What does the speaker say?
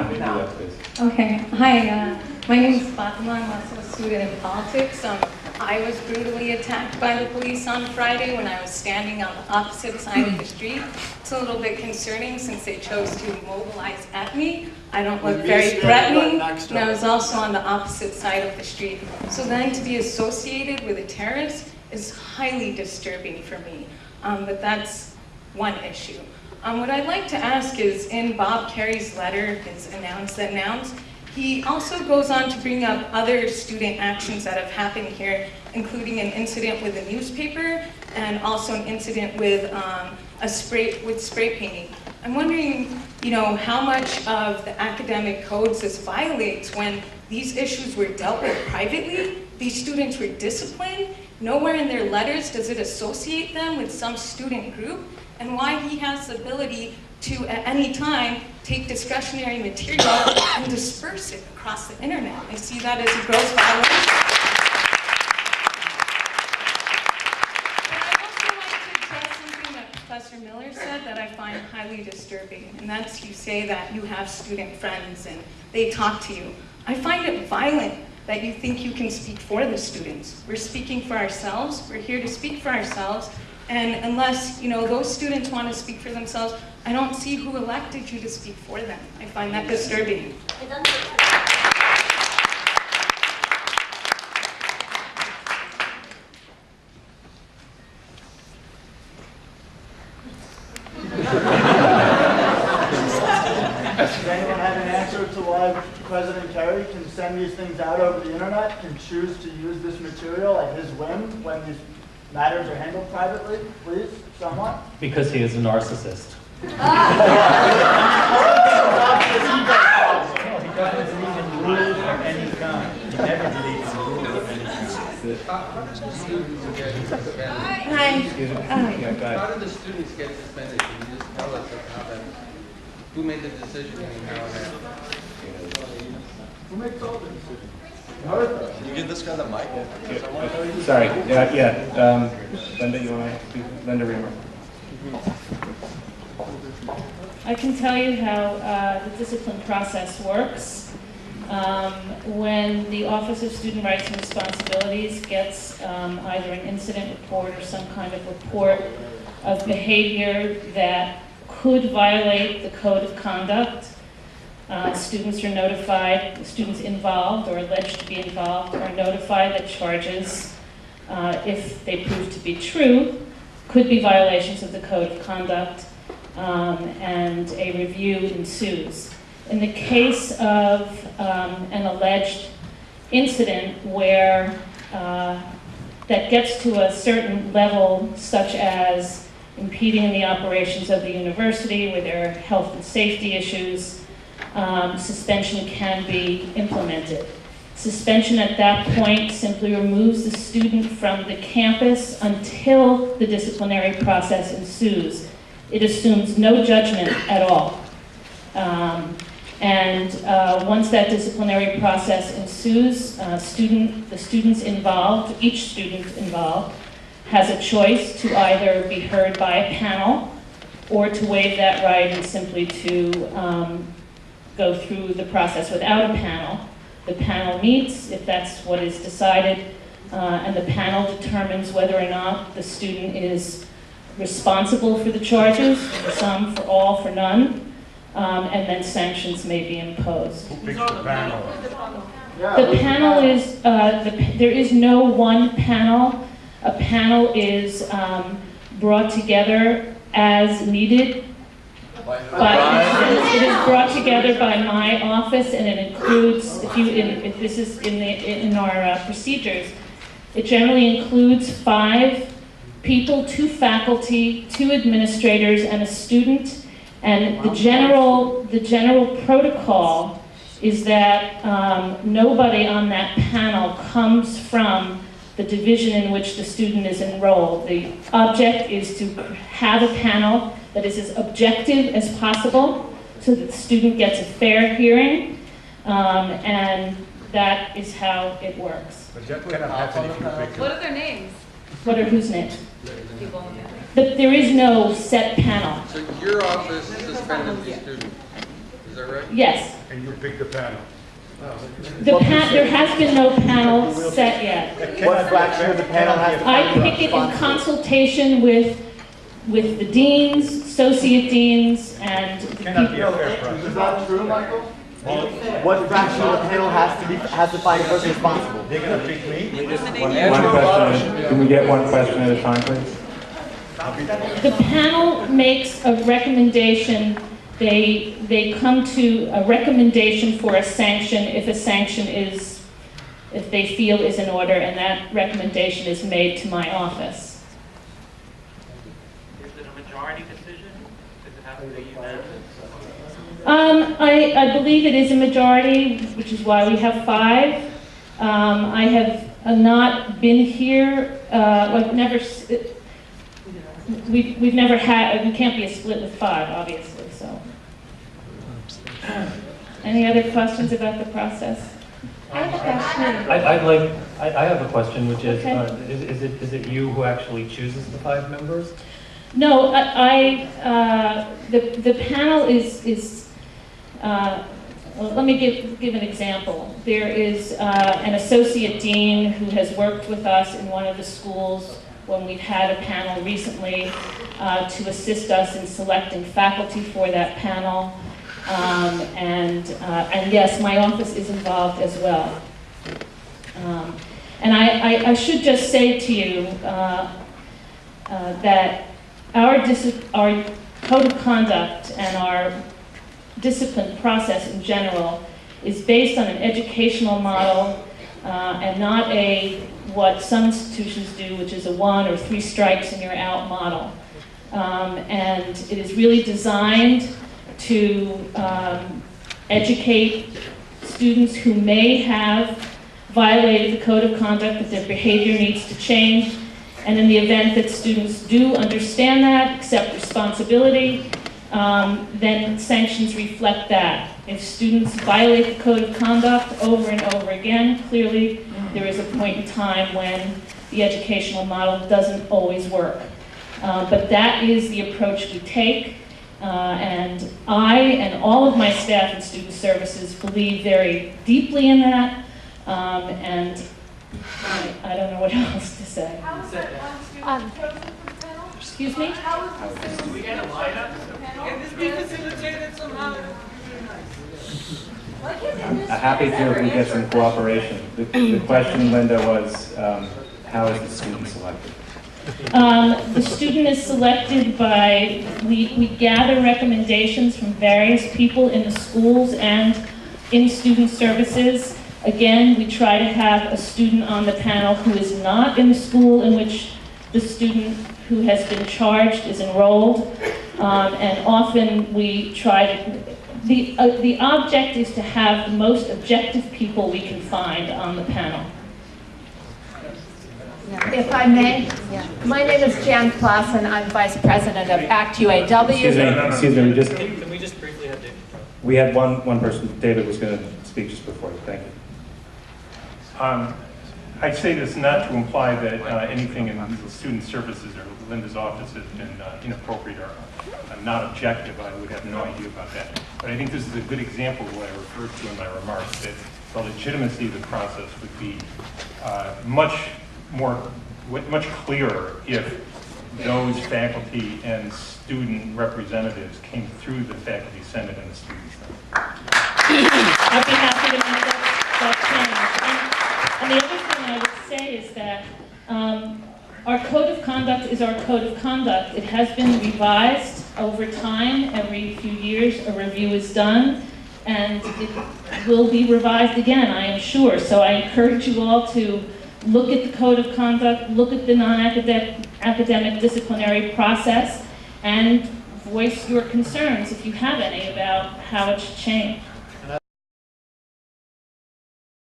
Mind me do that, please. Okay. Hi, my name is Fatima. I'm also a student in politics. I was brutally attacked by the police on Friday when I was standing on the opposite side of the street. It's a little bit concerning since they chose to mobilize at me. I don't look very threatening, and I was also on the opposite side of the street. So then to be associated with a terrorist is highly disturbing for me. But that's one issue. What I'd like to ask is, in Bob Kerrey's letter, his announce that announce, he also goes on to bring up other student actions that have happened here, including an incident with a newspaper and also an incident with spray painting. I'm wondering, how much of the academic codes this violates when these issues were dealt with privately, these students were disciplined, nowhere in their letters does it associate them with some student group, and why he has the ability to, at any time, take discretionary material and disperse it across the internet. I see that as a gross violation. But I'd also like to address something that Professor Miller said that I find highly disturbing, and that's you say that you have student friends and they talk to you. I find it violent that you think you can speak for the students. We're speaking for ourselves. We're here to speak for ourselves. And unless, those students want to speak for themselves, I don't see who elected you to speak for them. I find that disturbing. Does anyone have an answer to why President Kerrey can send these things out over the internet, can choose to use this material at his whim when these matters are handled privately? Please, someone? Because he is a narcissist. No, he doesn't even rule of any kind. He never did even rule of any kind. How did the students get suspended? Hi. How did the students get suspended? Can you just tell us how that, who made the decision and how it happened? Who makes all the decisions? Can you give this guy the mic? Sorry. Linda, you want to speak? Linda Reamer. I can tell you how the discipline process works. When the Office of Student Rights and Responsibilities gets either an incident report or some kind of report of behavior that could violate the code of conduct, students are notified, the students involved or alleged to be involved are notified that charges, if they prove to be true, could be violations of the code of conduct, and a review ensues. In the case of an alleged incident where that gets to a certain level, such as impeding the operations of the university, where there are health and safety issues, suspension can be implemented. Suspension at that point simply removes the student from the campus until the disciplinary process ensues. It assumes no judgment at all. Once that disciplinary process ensues, the students involved, each student involved, has a choice to either be heard by a panel or to waive that right and simply to go through the process without a panel. The panel meets, if that's what is decided, and the panel determines whether or not the student is responsible for the charges, for some, for all, for none, and then sanctions may be imposed. Who picks the panel? The panel is, there is no one panel. A panel is brought together as needed. It is brought together by my office, and it includes, if this is in our procedures, it generally includes 5 people, 2 faculty, 2 administrators, and a student. And the general protocol is that nobody on that panel comes from the division in which the student is enrolled. The object is to have a panel that is as objective as possible so that the student gets a fair hearing, and that is how it works. But that cannot happen if you pick What are their names? What are whose names? People on the panel. But there is no set panel. So your office suspended the student, is that right? Yes. And you pick the panel. There has been no panel set yet. What fraction of the panel has to I pick it in consultation with the deans, associate deans, and the Cannot be people. a fair process. Is that true, Michael? What fraction of the panel has to find a person responsible? They're gonna pick me? One question, can we get one question at a time, please? The panel makes a recommendation. They come to a recommendation for a sanction if they feel is in order, and that recommendation is made to my office. Is it a majority decision? Does it have to be unanimous? I believe it is a majority, which is why we have 5. I have not been here, we've never had, we can't be a split with 5, obviously, so. Any other questions about the process? I have a question. I have a question, which is, Okay. is it you who actually chooses the 5 members? No, the panel is well, let me give an example. There is an associate dean who has worked with us in one of the schools when we've had a panel recently to assist us in selecting faculty for that panel. And yes, my office is involved as well. And I should just say to you that our code of conduct and our discipline process in general is based on an educational model and not what some institutions do, which is a 1 or 3 strikes and you're out model. And it is really designed to educate students who may have violated the code of conduct, that their behavior needs to change. And in the event that students do understand that, accept responsibility, then sanctions reflect that. If students violate the code of conduct over and over again, clearly there is a point in time when the educational model doesn't always work. But that is the approach we take. And I and all of my staff in student services believe very deeply in that. And I don't know what else to say. How is that one student chosen for the panel? Excuse me? How is the student chosen for the panel? Can this be facilitated somehow? I'm happy to if we get some cooperation. The question, Linda, was how is the student selected? The student is selected by, we gather recommendations from various people in the schools and in student services. Again, we try to have a student on the panel who is not in the school in which the student who has been charged is enrolled. And often we try to, the object is to have the most objective people we can find on the panel. If I may, my name is Jan Klassen. I'm Vice President of ACT UAW. Excuse me, Can we just briefly have David? we had one person, David was going to speak just before you. Thank you. I say this not to imply that anything in the student services or Linda's office has been inappropriate or not objective. I would have no idea about that. But I think this is a good example of what I referred to in my remarks, that the legitimacy of the process would be much clearer if those faculty and student representatives came through the faculty senate and the student senate. I'd be happy to make that change. And the other thing I would say is that our code of conduct is our code of conduct. It has been revised over time. Every few years a review is done, and it will be revised again, I am sure. So I encourage you all to look at the code of conduct, look at the non-academic disciplinary process, and voice your concerns, if you have any, about how it should change.